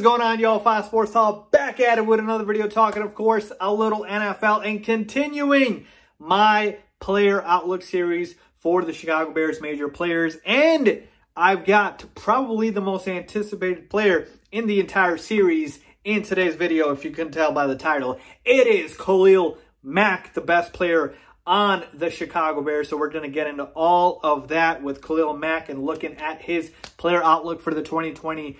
is going on, y'all? Faiz Sports Talk back at it with another video talking, of course, a little NFL and continuing my player outlook series for the Chicago Bears major players. And I've got probably the most anticipated player in the entire series in today's video, if you can tell by the title. It is Khalil Mack, the best player on the Chicago Bears. So we're going to get into all of that with Khalil Mack and looking at his player outlook for the 2020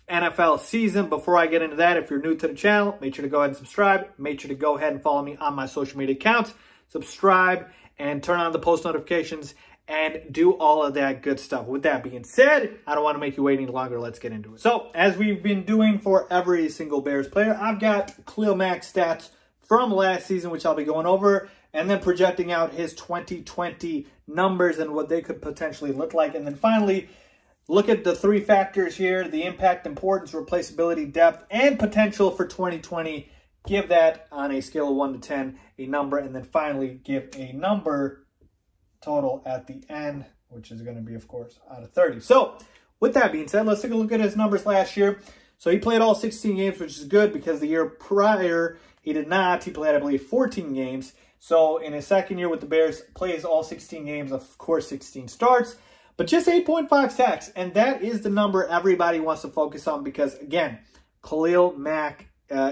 NFL season. Before I get into that, if you're new to the channel, make sure to go ahead and subscribe. Make sure to go ahead and follow me on my social media accounts. Subscribe and turn on the post notifications and do all of that good stuff. With that being said, I don't want to make you wait any longer. Let's get into it. So, as we've been doing for every single Bears player, I've got Khalil Mack's stats from last season, which I'll be going over, and then projecting out his 2020 numbers and what they could potentially look like. And then finally, look at the three factors here: the impact, importance, replaceability, depth, and potential for 2020. Give that on a scale of 1 to 10 a number, and then finally give a number total at the end, which is going to be, of course, out of 30. So, with that being said, let's take a look at his numbers last year. So, he played all 16 games, which is good because the year prior, he did not. He played, I believe, 14 games. So, in his second year with the Bears, plays all 16 games, of course, 16 starts, but just 8.5 sacks. And that is the number everybody wants to focus on because, again, Khalil Mack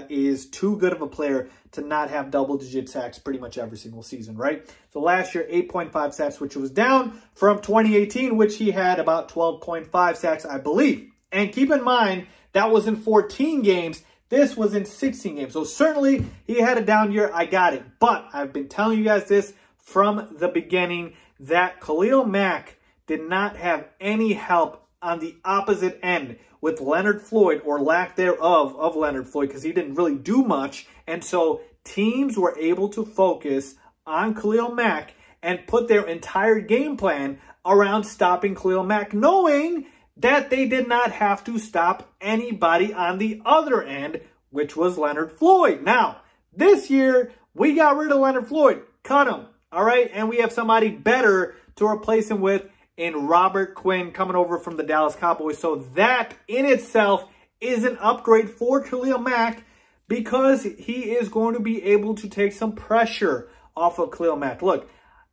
is too good of a player to not have double-digit sacks pretty much every single season, right? So last year, 8.5 sacks, which was down from 2018, which he had about 12.5 sacks, I believe. And keep in mind, that was in 14 games. This was in 16 games. So certainly, he had a down year. I got it. But I've been telling you guys this from the beginning, that Khalil Mack did not have any help on the opposite end with Leonard Floyd, or lack thereof of Leonard Floyd, because he didn't really do much. And so teams were able to focus on Khalil Mack and put their entire game plan around stopping Khalil Mack, knowing that they did not have to stop anybody on the other end, which was Leonard Floyd. Now, this year, we got rid of Leonard Floyd, cut him, all right? And we have somebody better to replace him with in Robert Quinn coming over from the Dallas Cowboys. So that in itself is an upgrade for Khalil Mack because he is going to be able to take some pressure off of Khalil Mack. Look,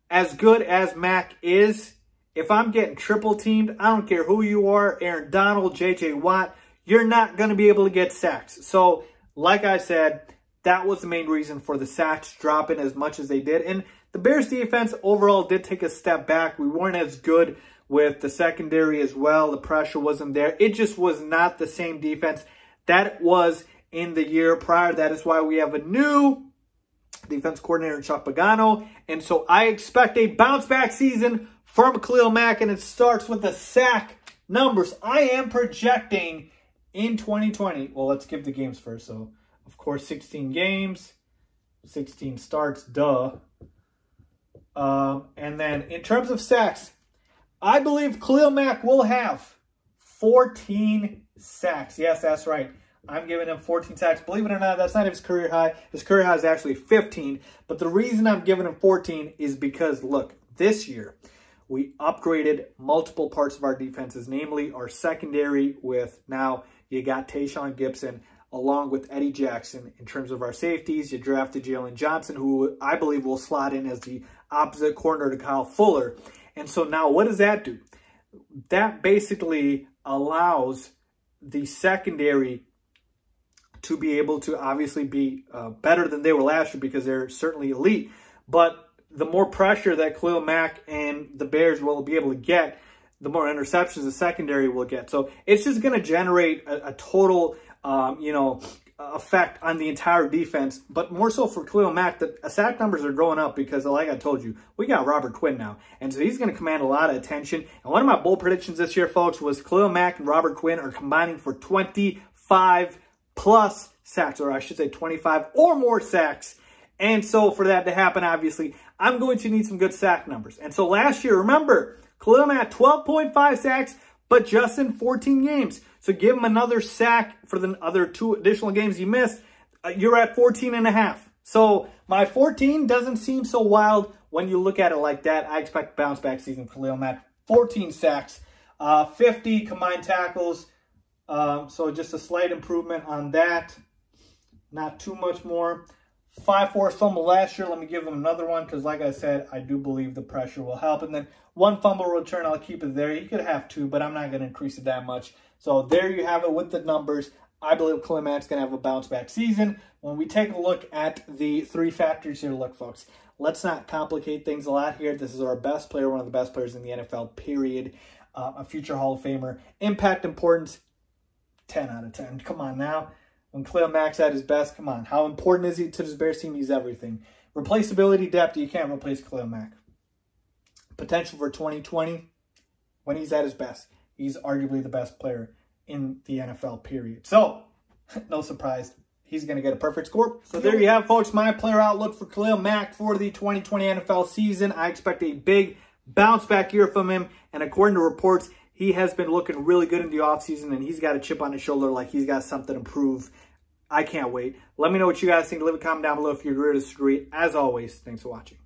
as good as Mack is, if I'm getting triple teamed, I don't care who you are, Aaron Donald, J.J. Watt, you're not going to be able to get sacks. So, like I said, that was the main reason for the sacks dropping as much as they did. And the Bears defense overall did take a step back. We weren't as good with the secondary as well. The pressure wasn't there. It just was not the same defense that was in the year prior. That is why we have a new defense coordinator, Chuck Pagano. And so I expect a bounce back season from Khalil Mack, and it starts with the sack numbers. I am projecting in 2020. Well, let's give the games first. So, of course, 16 games, 16 starts, duh. And then in terms of sacks, I believe Khalil Mack will have 14 sacks. Yes, that's right. I'm giving him 14 sacks. Believe it or not, that's not his career high. His career high is actually 15. But the reason I'm giving him 14 is because, look, this year we upgraded multiple parts of our defenses, namely our secondary with now you got Tayshaun Gibson along with Eddie Jackson. In terms of our safeties, you drafted Jalen Johnson, who I believe will slot in as the opposite corner to Kyle Fuller. And so now what does that do? That basically allows the secondary to be able to obviously be better than they were last year because they're certainly elite. But the more pressure that Khalil Mack and the Bears will be able to get, the more interceptions the secondary will get. So it's just going to generate a total effect on the entire defense, but more so for Khalil Mack, the sack numbers are going up because, like I told you, we got Robert Quinn now. And so he's going to command a lot of attention. And one of my bold predictions this year, folks, was Khalil Mack and Robert Quinn are combining for 25 plus sacks, or I should say 25 or more sacks. And so for that to happen, obviously, I'm going to need some good sack numbers. And so last year, remember, Khalil Mack, 12.5 sacks, but just in 14 games. So give him another sack for the other 2 additional games he missed. You're at 14.5. So my 14 doesn't seem so wild when you look at it like that. I expect a bounce back season for Khalil Mack. 14 sacks, 50 combined tackles, So just a slight improvement on that. Not too much more. 5 forced fumble last year. Let me give him another one because, like I said, I do believe the pressure will help. And then 1 fumble return, I'll keep it there. You could have 2, but I'm not going to increase it that much. So there you have it with the numbers. I believe Khalil Mack's going to have a bounce-back season. When we take a look at the 3 factors here, look, folks, let's not complicate things a lot here. This is our best player, one of the best players in the NFL, period. A future Hall of Famer. Impact, importance, 10 out of 10. Come on now. When Khalil Mack's at his best, come on. How important is he to this Bears team? He's everything. Replaceability, depth, you can't replace Khalil Mack. Potential for 2020, when he's at his best, he's arguably the best player in the NFL, period. So, no surprise, he's going to get a perfect score. So there you have, folks, my player outlook for Khalil Mack for the 2020 NFL season. I expect a big bounce-back year from him, and according to reports, he has been looking really good in the offseason, and he's got a chip on his shoulder like he's got something to prove. I can't wait. Let me know what you guys think. Leave a comment down below if you agree or disagree. As always, thanks for watching.